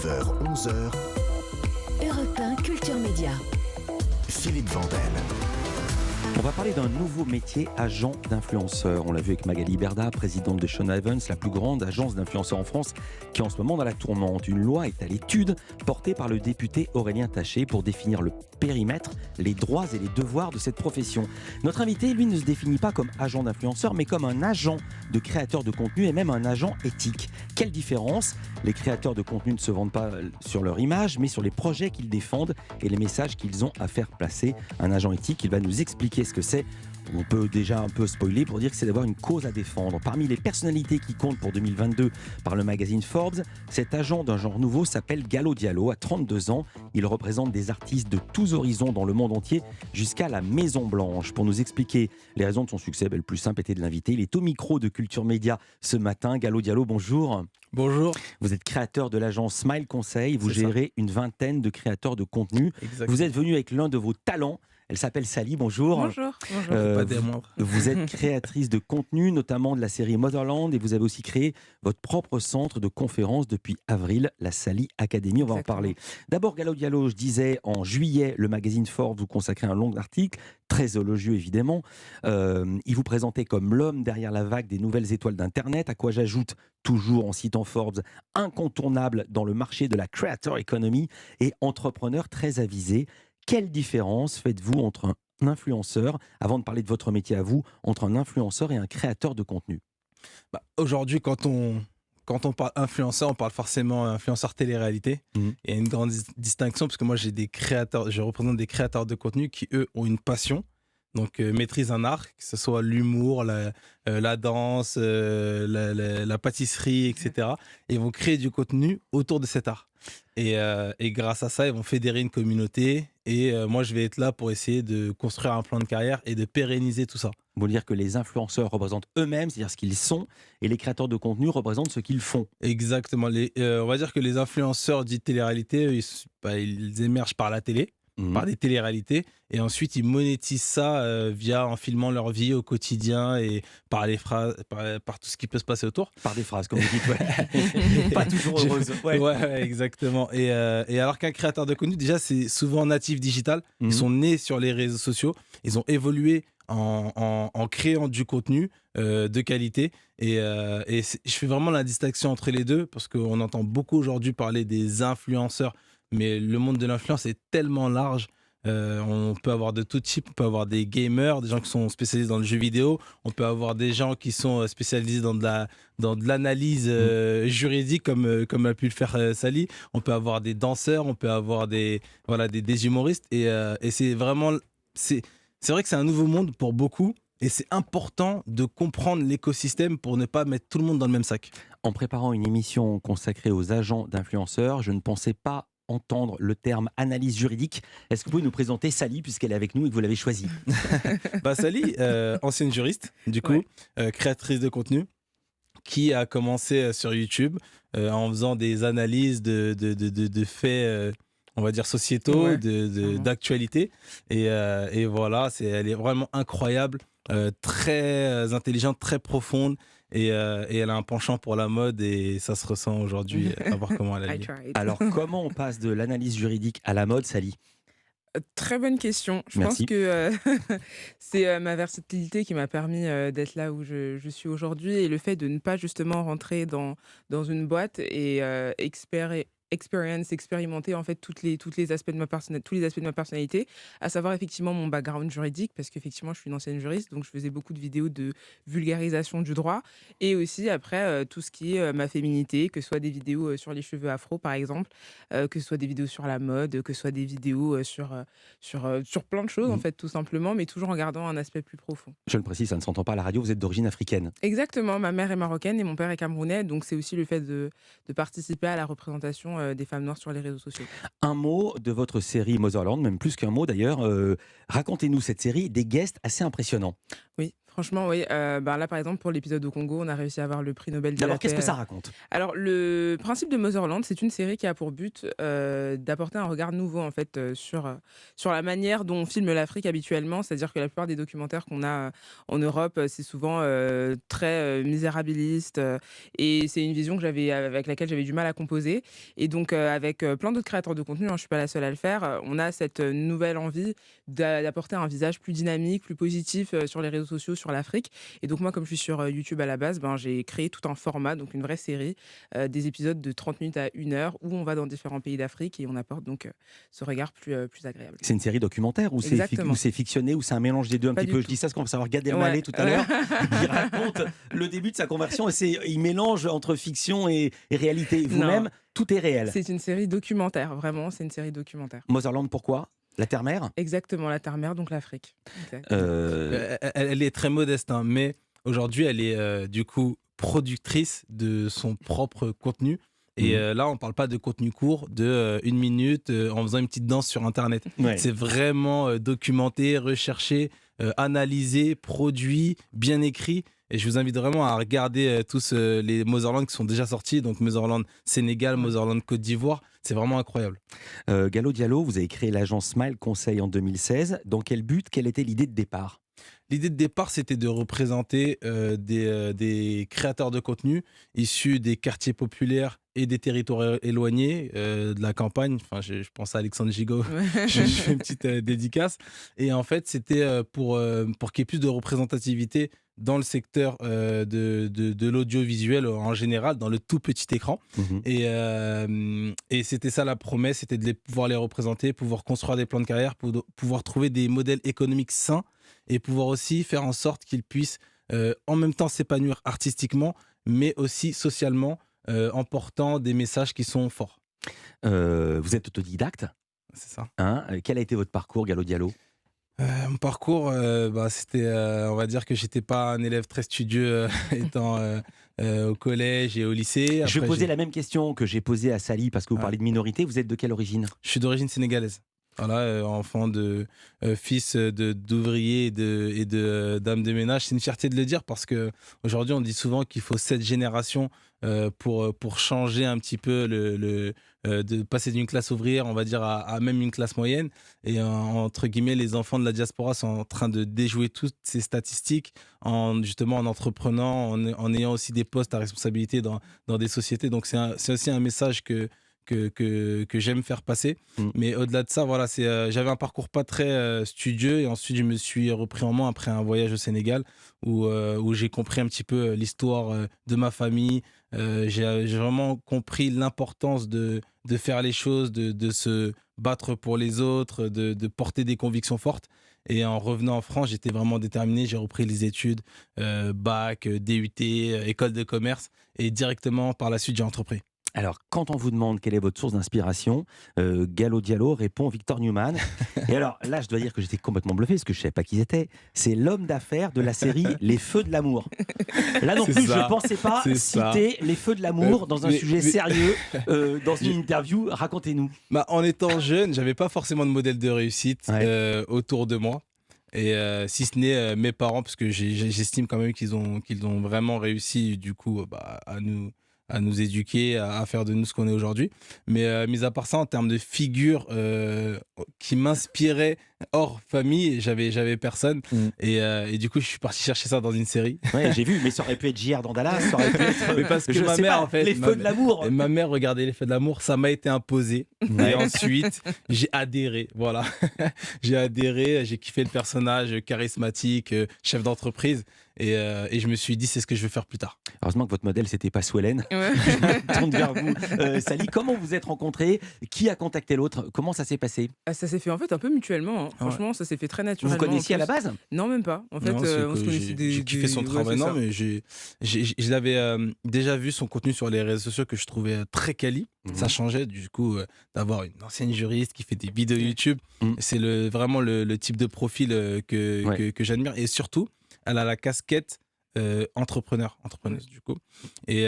9h-11h, Europe 1 Culture Média. Philippe Vandel. On va parler d'un nouveau métier, agent d'influenceur. On l'a vu avec Magali Berda, présidente de Sean Evans, la plus grande agence d'influenceurs en France, qui est en ce moment dans la tourmente. Une loi est à l'étude, portée par le député Aurélien Taché, pour définir le périmètre, les droits et les devoirs de cette profession. Notre invité, lui, ne se définit pas comme agent d'influenceur, mais comme un agent de créateur de contenu et même un agent éthique. Quelle différence ? Les créateurs de contenu ne se vendent pas sur leur image, mais sur les projets qu'ils défendent et les messages qu'ils ont à faire passer. Un agent éthique, il va nous expliquer ce que c'est. On peut déjà un peu spoiler pour dire que c'est d'avoir une cause à défendre. Parmi les personnalités qui comptent pour 2022 par le magazine Forbes, cet agent d'un genre nouveau s'appelle Gallo Diallo. À 32 ans, il représente des artistes de tous horizons dans le monde entier jusqu'à la Maison Blanche. Pour nous expliquer les raisons de son succès, le plus simple était de l'inviter. Il est au micro de Culture Média ce matin. Gallo Diallo, bonjour. Bonjour. Vous êtes créateur de l'agence Smile Conseil. Vous C'est gérez une vingtaine de créateurs de contenu. Exactement. Vous êtes venu avec l'un de vos talents. Elle s'appelle Sally, bonjour. Bonjour. Pas des moindres. Vous êtes créatrice de contenu, notamment de la série Motherland, et vous avez aussi créé votre propre centre de conférences depuis avril, la Sally Academy. On va en parler. D'abord, Gallo Diallo, je disais, en juillet, le magazine Forbes vous consacrait un long article, très élogieux évidemment. Il vous présentait comme l'homme derrière la vague des nouvelles étoiles d'Internet, à quoi j'ajoute, toujours en citant Forbes, incontournable dans le marché de la creator economy et entrepreneur très avisé. Quelle différence faites-vous entre un influenceur, avant de parler de votre métier à vous, entre un influenceur et un créateur de contenu ? Aujourd'hui, quand on parle influenceur, on parle forcément influenceur télé-réalité. Il y a une grande distinction parce que moi, je représente des créateurs de contenu qui, eux, ont une passion. Donc, maîtrisent un art, que ce soit l'humour, la danse, la pâtisserie, etc. Et ils vont créer du contenu autour de cet art. Et grâce à ça, ils vont fédérer une communauté. Et moi, je vais être là pour essayer de construire un plan de carrière et de pérenniser tout ça. Vous voulez dire que les influenceurs représentent eux-mêmes, c'est-à-dire ce qu'ils sont, et les créateurs de contenu représentent ce qu'ils font. Exactement. On va dire que les influenceurs dits télé-réalité, ils émergent par la télé. Par des télé-réalités, et ensuite ils monétisent ça en filmant leur vie au quotidien et par les phrases, par tout ce qui peut se passer autour. Par des phrases, comme vous dites, ouais. Pas toujours heureuses. Ouais, exactement. Et alors qu'un créateur de contenu, déjà, c'est souvent natif digital. Ils sont nés sur les réseaux sociaux, ils ont évolué en créant du contenu de qualité. Et je fais vraiment la distinction entre les deux, parce qu'on entend beaucoup aujourd'hui parler des influenceurs. Mais le monde de l'influence est tellement large. On peut avoir de tout type. On peut avoir des gamers, des gens qui sont spécialisés dans le jeu vidéo. On peut avoir des gens qui sont spécialisés dans de l'analyse juridique, comme a pu le faire Sally. On peut avoir des danseurs. On peut avoir des humoristes. Et c'est vraiment... C'est vrai que c'est un nouveau monde pour beaucoup. Et c'est important de comprendre l'écosystème pour ne pas mettre tout le monde dans le même sac. En préparant une émission consacrée aux agents d'influenceurs, je ne pensais pas entendre le terme analyse juridique. Est-ce que vous pouvez nous présenter Sally, puisqu'elle est avec nous et que vous l'avez choisie ? Sally, ancienne juriste, du coup, créatrice de contenu, qui a commencé sur YouTube en faisant des analyses de faits, on va dire sociétaux, d'actualité. Et voilà, elle est vraiment incroyable, très intelligente, très profonde. Et elle a un penchant pour la mode et ça se ressent aujourd'hui, à voir comment elle agit. Alors, comment on passe de l'analyse juridique à la mode, Sally ? Très bonne question. Je Merci. pense que c'est ma versatilité qui m'a permis d'être là où je suis aujourd'hui, et le fait de ne pas justement rentrer dans une boîte et expérimenter en fait tous les aspects de ma personnalité, à savoir effectivement mon background juridique, parce qu'effectivement je suis une ancienne juriste, donc je faisais beaucoup de vidéos de vulgarisation du droit, et aussi après tout ce qui est ma féminité, que ce soit des vidéos sur les cheveux afro par exemple, que ce soit des vidéos sur la mode, que ce soit des vidéos sur plein de choses en fait, tout simplement, mais toujours en gardant un aspect plus profond. Je le précise, ça ne s'entend pas à la radio, vous êtes d'origine africaine. Exactement, ma mère est marocaine et mon père est camerounais, donc c'est aussi le fait de participer à la représentation des femmes noires sur les réseaux sociaux. Un mot de votre série Motherland, même plus qu'un mot d'ailleurs. Racontez-nous cette série, des guests assez impressionnants. Oui, Franchement, oui. Là, par exemple, pour l'épisode au Congo, on a réussi à avoir le prix Nobel de la Alors, qu'est-ce paix. que ça raconte? Alors, le principe de Motherland, c'est une série qui a pour but d'apporter un regard nouveau en fait sur la manière dont on filme l'Afrique habituellement. C'est-à-dire que la plupart des documentaires qu'on a en Europe, c'est souvent très misérabiliste et c'est une vision avec laquelle j'avais du mal à composer. Et donc, avec plein d'autres créateurs de contenu, hein, je ne suis pas la seule à le faire, on a cette nouvelle envie d'apporter un visage plus dynamique, plus positif sur les réseaux sociaux, sur l'Afrique. Et donc moi, comme je suis sur YouTube à la base, j'ai créé tout un format, donc une vraie série, des épisodes de 30 minutes à 1 heure où on va dans différents pays d'Afrique et on apporte donc ce regard plus agréable. C'est une série documentaire ou Exactement. c'est fictionné ou c'est un mélange des deux un Pas petit du peu? tout. Je dis ça parce qu'on va savoir Gad Elmaleh Ouais, tout à ouais. l'heure. Il raconte le début de sa conversion et il mélange entre fiction et réalité. Vous-même, Non, tout est réel. c'est une série documentaire, vraiment, c'est une série documentaire. Motherland, pourquoi? La terre-mère? Exactement, la terre-mère, donc l'Afrique. Exact. Elle est très modeste, hein, mais aujourd'hui, elle est du coup productrice de son propre contenu. Et là, on parle pas de contenu court, de 1 minute en faisant une petite danse sur Internet. Ouais. C'est vraiment documenté, recherché, analysé, produit, bien écrit. Et je vous invite vraiment à regarder tous les Motherland qui sont déjà sortis. Donc Motherland Sénégal, Motherland Côte d'Ivoire. C'est vraiment incroyable. Gallo Diallo, vous avez créé l'agence Smile Conseil en 2016. Dans quel but? Quelle était l'idée de départ? L'idée de départ, c'était de représenter des créateurs de contenu issus des quartiers populaires et des territoires éloignés de la campagne. Enfin, je pense à Alexandre Gigot, je fais une petite dédicace. Et en fait, c'était pour qu'il y ait plus de représentativité dans le secteur de l'audiovisuel en général, dans le tout petit écran. Mhm. Et c'était ça la promesse, c'était de pouvoir les représenter, pouvoir construire des plans de carrière, pouvoir trouver des modèles économiques sains et pouvoir aussi faire en sorte qu'ils puissent en même temps s'épanouir artistiquement, mais aussi socialement, en portant des messages qui sont forts. Vous êtes autodidacte, C'est ça. hein? Quel a été votre parcours, Gallo Diallo? Mon parcours, c'était, on va dire que j'étais pas un élève très studieux étant au collège et au lycée. Je Après, posais la même question que j'ai posée à Sally parce que vous Ouais. parlez de minorité. Vous êtes de quelle origine? Je suis d'origine sénégalaise. Voilà, enfant de fils d'ouvriers et de dames de ménage. C'est une fierté de le dire parce que aujourd'hui on dit souvent qu'il faut 7 générations pour changer un petit peu de passer d'une classe ouvrière, on va dire, à même une classe moyenne. Et entre guillemets, les enfants de la diaspora sont en train de déjouer toutes ces statistiques justement en entreprenant, en ayant aussi des postes à responsabilité dans des sociétés. Donc c'est aussi un message que j'aime faire passer. Mais au-delà de ça, voilà, j'avais un parcours pas très studieux et ensuite je me suis repris en main après un voyage au Sénégal où j'ai compris un petit peu l'histoire de ma famille. J'ai vraiment compris l'importance de faire les choses, de se battre pour les autres, de porter des convictions fortes. Et en revenant en France, j'étais vraiment déterminé. J'ai repris les études, bac, DUT, école de commerce. Et directement, par la suite, j'ai entrepris. Alors, quand on vous demande quelle est votre source d'inspiration, Gallo Diallo répond Victor Newman. Et alors, là, je dois dire que j'étais complètement bluffé parce que je ne savais pas qui c'était. C'est l'homme d'affaires de la série Les Feux de l'amour. Là non C'est plus, ça. je ne pensais pas C'est ça. citer Les Feux de l'amour dans un Mais- sujet mais- sérieux, dans une interview. Racontez-nous. En étant jeune, j'avais pas forcément de modèle de réussite Ouais. autour de moi. Et si ce n'est mes parents, parce que j'estime quand même qu'ils ont vraiment réussi du coup à nous éduquer, à faire de nous ce qu'on est aujourd'hui. Mais mis à part ça, en termes de figure qui m'inspirait hors famille, j'avais personne. Et du coup, je suis parti chercher ça dans une série. Ouais, j'ai vu, mais ça aurait pu être JR dans Dallas, ça aurait pu être. Mais parce que je ma sais mère, pas, en fait, Les Feux de l'amour. Et ma mère regardait Les Feux de l'amour, ça m'a été imposé. Ouais. Et ensuite, j'ai adhéré. Voilà. J'ai adhéré, j'ai kiffé le personnage charismatique, chef d'entreprise. Et je me suis dit, c'est ce que je veux faire plus tard. Heureusement que votre modèle, c'était pas Swellen. Ouais. Je me tourne vers vous. Sally, comment vous êtes rencontrés? Qui a contacté l'autre? Comment ça s'est passé? Ça s'est fait en fait un peu mutuellement, hein. Ah ouais. Franchement, ça s'est fait très Vous naturellement. vous connaissiez en à la plus. base? Non, même pas. En fait, Non, c'est on se que connaissait j'ai kiffé son travail. c'est Non, ça. mais je l'avais déjà vu son contenu sur les réseaux sociaux que je trouvais très quali. Ça changeait du coup d'avoir une ancienne juriste qui fait des vidéos YouTube. C'est vraiment le type de profil que j'admire. Et surtout, elle a la casquette entrepreneuse du coup. Et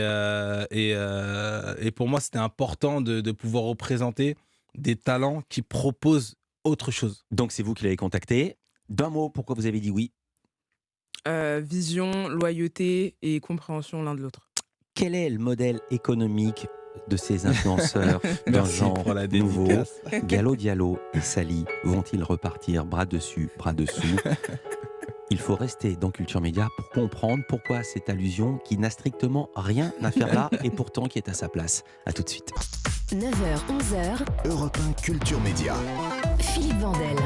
pour moi, c'était important de pouvoir représenter des talents qui proposent autre chose. Donc c'est vous qui l'avez contacté. D'un mot, pourquoi vous avez dit oui? Vision, loyauté et compréhension l'un de l'autre. Quel est le modèle économique de ces influenceurs d'un Merci genre pour la nouveau? dédicace. Gallo Diallo et Sally vont-ils repartir bras dessus, bras dessous? Il faut rester dans Culture Média pour comprendre pourquoi cette allusion qui n'a strictement rien à faire là et pourtant qui est à sa place. A tout de suite. 9h-11h, Europe 1 Culture Média. Philippe Vandel.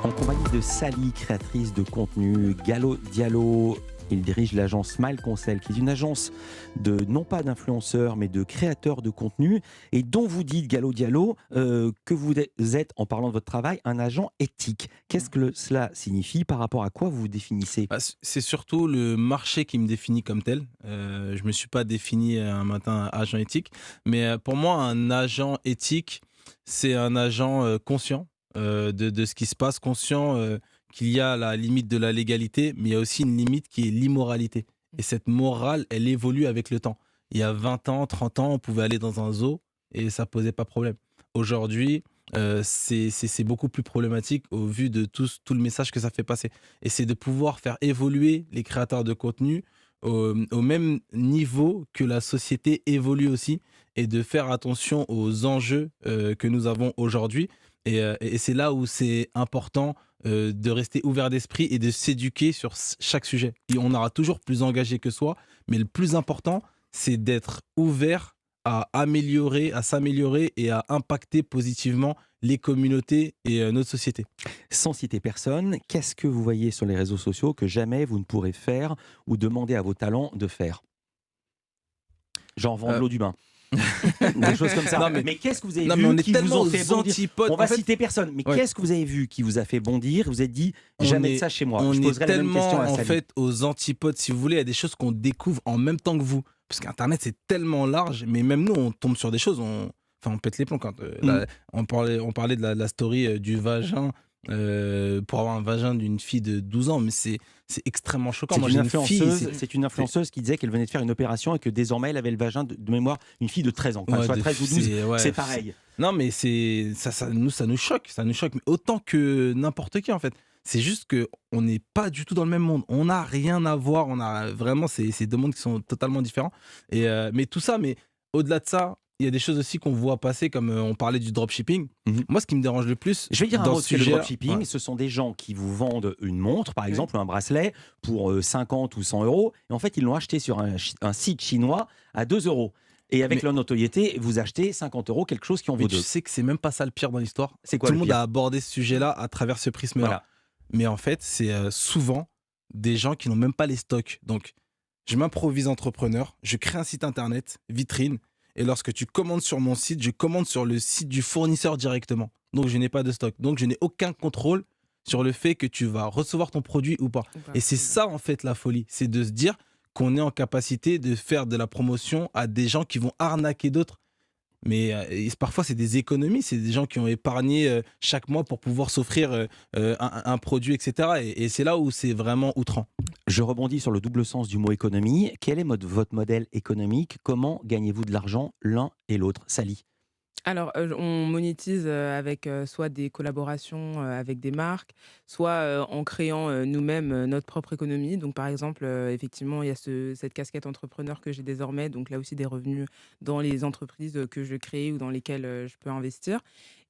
En compagnie de Sally, créatrice de contenu, Gallo Diallo. Il dirige l'agence Smile Conseil, qui est une agence de, non pas d'influenceurs, mais de créateurs de contenu, et dont vous dites, Gallo Diallo, que vous êtes, en parlant de votre travail, un agent éthique. Qu'est-ce que cela signifie? Par rapport à quoi vous vous définissez? C'est surtout le marché qui me définit comme tel. Je ne me suis pas défini un matin agent éthique, mais pour moi, un agent éthique, c'est un agent conscient de ce qui se passe, conscient qu'il y a la limite de la légalité, mais il y a aussi une limite qui est l'immoralité. Et cette morale, elle évolue avec le temps. Il y a 20 ans, 30 ans, on pouvait aller dans un zoo et ça ne posait pas problème. Aujourd'hui, c'est beaucoup plus problématique au vu de tout le message que ça fait passer. Et c'est de pouvoir faire évoluer les créateurs de contenu au même niveau que la société évolue aussi, et de faire attention aux enjeux que nous avons aujourd'hui. Et c'est là où c'est important de rester ouvert d'esprit et de s'éduquer sur chaque sujet. Et on aura toujours plus engagé que soi, mais le plus important, c'est d'être ouvert à améliorer, à s'améliorer et à impacter positivement les communautés et notre société. Sans citer personne, qu'est-ce que vous voyez sur les réseaux sociaux que jamais vous ne pourrez faire ou demander à vos talents de faire? Genre vendre l'eau du bain. Des choses comme ça. Non, mais qu'est-ce que vous avez Non, vu mais on est qui vous tellement ont fait aux bondir? antipodes. On va En fait, citer personne, mais ouais. qu'est-ce que vous avez vu qui vous a fait bondir? Vous êtes dit On jamais est- de ça chez moi. On Je est poserai la même tellement question à en Sally. fait aux antipodes, si vous voulez. Il y a des choses qu'on découvre en même temps que vous, parce qu'Internet c'est tellement large. Mais même nous, on tombe sur des choses, on pète les plombs quand on parlait de la story du vagin. Pour avoir un vagin d'une fille de 12 ans, mais c'est extrêmement choquant. Moi, j'ai une fille, C'est une influenceuse qui disait qu'elle venait de faire une opération et que désormais elle avait le vagin de mémoire une fille de 13 ans. Quand elle soit 13 ou 12, c'est pareil. Non, mais ça nous choque, mais autant que n'importe qui en fait. C'est juste que on n'est pas du tout dans le même monde. On n'a rien à voir. On a vraiment ces deux mondes qui sont totalement différents. Mais tout ça, mais au-delà de ça, il y a des choses aussi qu'on voit passer, comme on parlait du dropshipping. Moi, ce qui me dérange le plus, je vais dire un dans mot ce sur le sujet, dropshipping. Ce sont des gens qui vous vendent une montre, par exemple, ou un bracelet pour 50 ou 100 euros. Et en fait, ils l'ont acheté sur un site chinois à 2 euros. Et avec leur notoriété, vous achetez 50 euros quelque chose qui en vaut mais 2. tu sais que c'est même pas ça le pire dans l'histoire. C'est quoi Tout le le monde pire? a abordé ce sujet-là à travers ce prisme-là. Voilà. Mais en fait, c'est souvent des gens qui n'ont même pas les stocks. Donc, je m'improvise entrepreneur, je crée un site internet, vitrine, et lorsque tu commandes sur mon site, je commande sur le site du fournisseur directement. Donc, je n'ai pas de stock. Donc, je n'ai aucun contrôle sur le fait que tu vas recevoir ton produit ou pas. Et c'est ça, en fait, la folie. C'est de se dire qu'on est en capacité de faire de la promotion à des gens qui vont arnaquer d'autres. Mais parfois, c'est des économies. C'est des gens qui ont épargné chaque mois pour pouvoir s'offrir un produit, etc. Et c'est là où c'est vraiment outrant. Je rebondis sur le double sens du mot économie. Quel est votre modèle économique? Comment gagnez-vous de l'argent l'un et l'autre? Sally? Alors, on monétise avec soit des collaborations avec des marques, soit en créant nous-mêmes notre propre économie. Donc, par exemple, effectivement, il y a cette casquette entrepreneur que j'ai désormais. Donc, là aussi, des revenus dans les entreprises que je crée ou dans lesquelles je peux investir.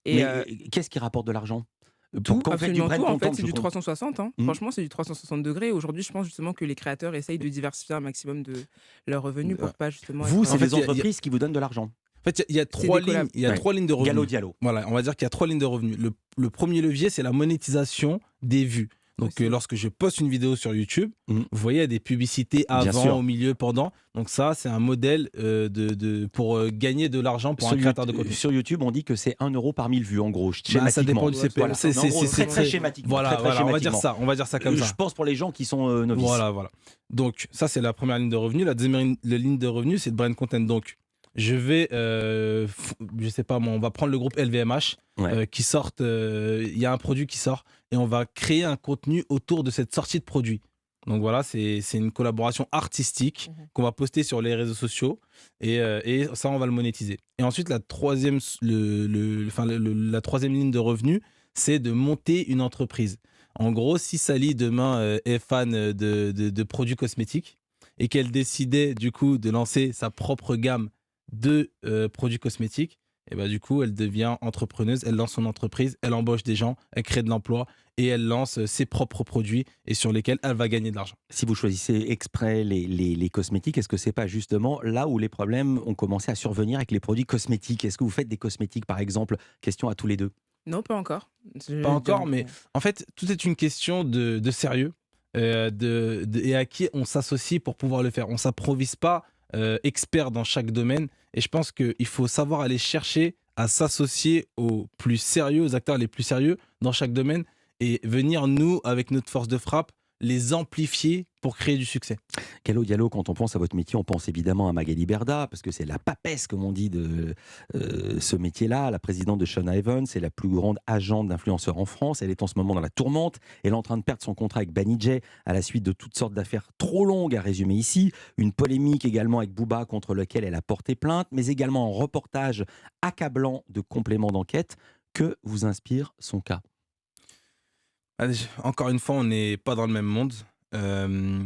Et Mais qu'est-ce qui rapporte de l'argent? tout, Quand vous faites du absolument brand tout. En content, fait, c'est je du comprends. 360. Hein. Mhm. Franchement, c'est du 360 degrés. Aujourd'hui, je pense justement que les créateurs essayent de diversifier un maximum de leurs revenus pour pas justement. Vous, être- c'est En fait, des entreprises qui vous donnent de l'argent. En fait, il y a trois des lignes, collabs. il y a Ouais. 3 lignes de revenus. Gallo Diallo. Voilà, on va dire qu'il y a 3 lignes de revenus. Le premier levier, c'est la monétisation des vues. Donc, Aussi. lorsque je poste une vidéo sur YouTube, Mhm. vous voyez, il y a des publicités Bien avant, sûr. au milieu, pendant. Donc, ça, c'est un modèle pour gagner de l'argent pour un créateur de contenu. Sur YouTube, on dit que c'est 1 euro par 1000 vues, en gros. Bah, ça dépend du Ouais, CPM. Voilà. C'est En gros, très très schématique. Voilà, Très on va dire schématiquement. ça. On va dire ça comme ça. Je pense pour les gens qui sont novices. Voilà. Donc, ça, c'est la première ligne de revenus. La deuxième ligne de revenus, c'est de brand content. Donc, je vais, je sais pas moi, on va prendre le groupe LVMH Ouais. qui sortent, il y a un produit qui sort et on va créer un contenu autour de cette sortie de produit. Donc voilà, c'est une collaboration artistique qu'on va poster sur les réseaux sociaux et ça, on va le monétiser. Et ensuite, la troisième ligne de revenus, c'est de monter une entreprise. En gros, si Sally demain est fan de produits cosmétiques et qu'elle décidait du coup de lancer sa propre gamme de produits cosmétiques, et bah, du coup, elle devient entrepreneuse, elle lance son entreprise, elle embauche des gens, elle crée de l'emploi et elle lance ses propres produits et sur lesquels elle va gagner de l'argent. Si vous choisissez exprès les cosmétiques, est-ce que c'est pas justement là où les problèmes ont commencé à survenir avec les produits cosmétiques? Est-ce que vous faites des cosmétiques, par exemple? Question à tous les deux. Non, pas encore. Pas encore, Donc, mais en fait, tout est une question de sérieux et à qui on s'associe pour pouvoir le faire. On ne s'improvise pas expert dans chaque domaine. Et je pense qu'il faut savoir aller chercher à s'associer aux plus sérieux, aux acteurs les plus sérieux dans chaque domaine et venir, nous, avec notre force de frappe, les amplifier pour créer du succès. Gallo Diallo, quand on pense à votre métier, on pense évidemment à Magali Berda, parce que c'est la papesse, comme on dit, de ce métier-là. La présidente de Sean Evans, c'est la plus grande agente d'influenceurs en France. Elle est en ce moment dans la tourmente. Elle est en train de perdre son contrat avec Banijay à la suite de toutes sortes d'affaires trop longues à résumer ici. Une polémique également avec Booba contre lequel elle a porté plainte, mais également un reportage accablant de compléments d'enquête. Que vous inspire son cas? Allez, encore une fois, on n'est pas dans le même monde. Euh,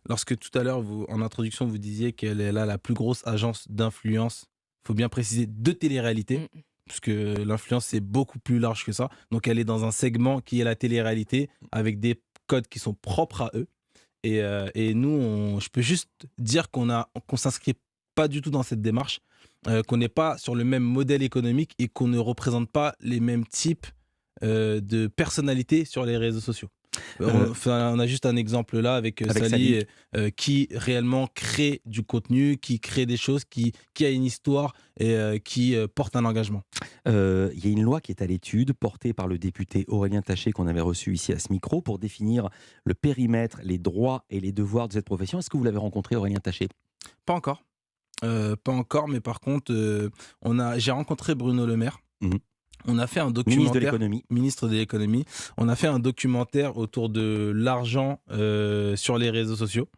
Lorsque tout à l'heure, en introduction, vous disiez qu'elle est là la plus grosse agence d'influence, il faut bien préciser, de télé-réalité, Mm. parce que l'influence, c'est beaucoup plus large que ça. Donc, elle est dans un segment qui est la télé-réalité, avec des codes qui sont propres à eux. Et nous, je peux juste dire qu'on s'inscrit pas du tout dans cette démarche, qu'on n'est pas sur le même modèle économique et qu'on ne représente pas les mêmes types de personnalités sur les réseaux sociaux. On a juste un exemple là avec Avec Sally, Sally. qui réellement crée du contenu, qui crée des choses, qui a une histoire et qui porte un engagement. Il y a une loi qui est à l'étude, portée par le député Aurélien Taché, qu'on avait reçu ici à ce micro, pour définir le périmètre, les droits et les devoirs de cette profession. Est-ce que vous l'avez rencontré, Aurélien Taché? Pas encore. Pas encore, mais par contre, j'ai rencontré Bruno Le Maire. Mhm. On a fait un Ministre de documentaire. l'économie. Ministre de l'économie. On a fait un documentaire autour de l'argent sur les réseaux sociaux.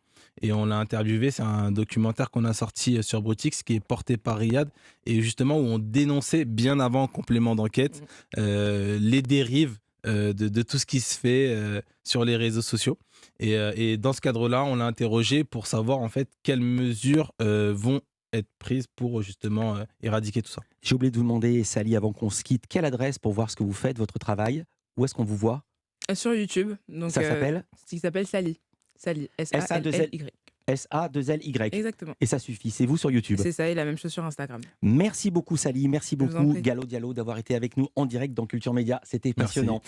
Et on l'a interviewé. C'est un documentaire qu'on a sorti sur Brutix, qui est porté par Riyad. Et justement, où on dénonçait, bien avant complément d'enquête, les dérives de tout ce qui se fait sur les réseaux sociaux. Et dans ce cadre-là, on l'a interrogé pour savoir en fait quelles mesures vont être prises pour justement éradiquer tout ça. J'ai oublié de vous demander, Sally, avant qu'on se quitte, quelle adresse pour voir ce que vous faites, votre travail? Où est-ce qu'on vous voit? Sur YouTube. Donc, Ça s'appelle il s'appelle Sally. Sally. S-A-L-L-Y. S-A-2-L-Y. Exactement. Et ça suffit, c'est vous sur YouTube. C'est ça, et la même chose sur Instagram. Merci beaucoup, Sally. Merci Je vous en beaucoup, prie. Gallo Diallo, d'avoir été avec nous en direct dans Culture Média. C'était Merci. passionnant.